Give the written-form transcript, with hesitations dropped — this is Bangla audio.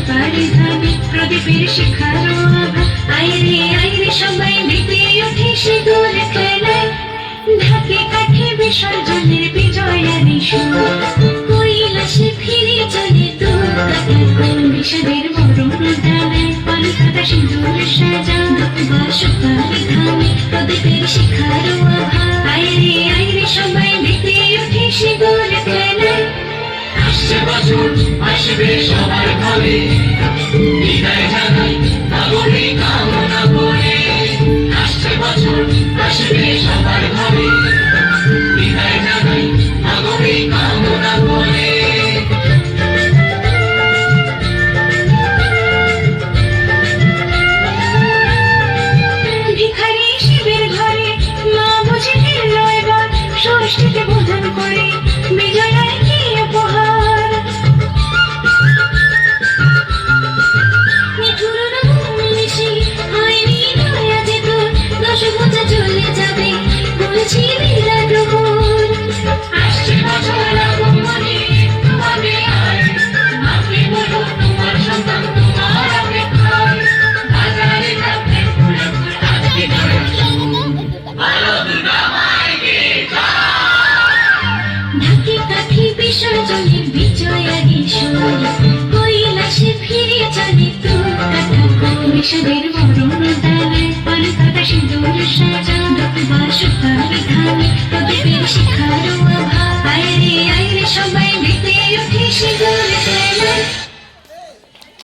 সুপারি ধানে প্রদীপের শিখারো আভা। আইরে আইরে সবাই মেতে ওঠে সিঁদুর খেলায়, ঢাকে কাঠে বিসর্জনের বিজয়ানি সুর। কৈলাসে ফিরে চলে তোর কাটা বিষাদের মরণ ডালায়, পালখাতা সিঁদুর সাজা বা সুপারি ধানে প্রদীপের শিখারো আভা। আইরে আইরে সবাই মেতে ওঠে সিঁদুর খেলায়। আসছে বছর আসবে সবার ঘরে, বিদায় জানাই নগরী কামনা করে। আসছে বছর আসবে সবার ঘরে, বিদায় জানাই নগরী কামনা করে। ভিখারি শিবের ঘরে মা বুঝে ফিরল এবার, ষষ্ঠীতে বোধন করে বিজয়ার কি উপহার। নিঠুর মিশি হয়নি দয়া যে তোর, দশ বোঝা চলে যাবে বলছি বিরাট ভোর। আসছে বছর আগমনে তোমাকে আয়, মাকে বলো তোমার সন্তান তোমার অপেক্ষায়। বাজারে থাকবে ফুলে ফুল আজকে জয়ের সুর, বলো দুর্গা মাইকে ঢাকে কাঠি বিসর্জনের বিজয়ারি সুর। কৈলাসে ফিরে চলে তোর কাটা বিষাদের মরণ ডালায়, পালখাতা সিঁদুর সাজা বা সুপারি ধানে প্রদীপের শিখারো আভা।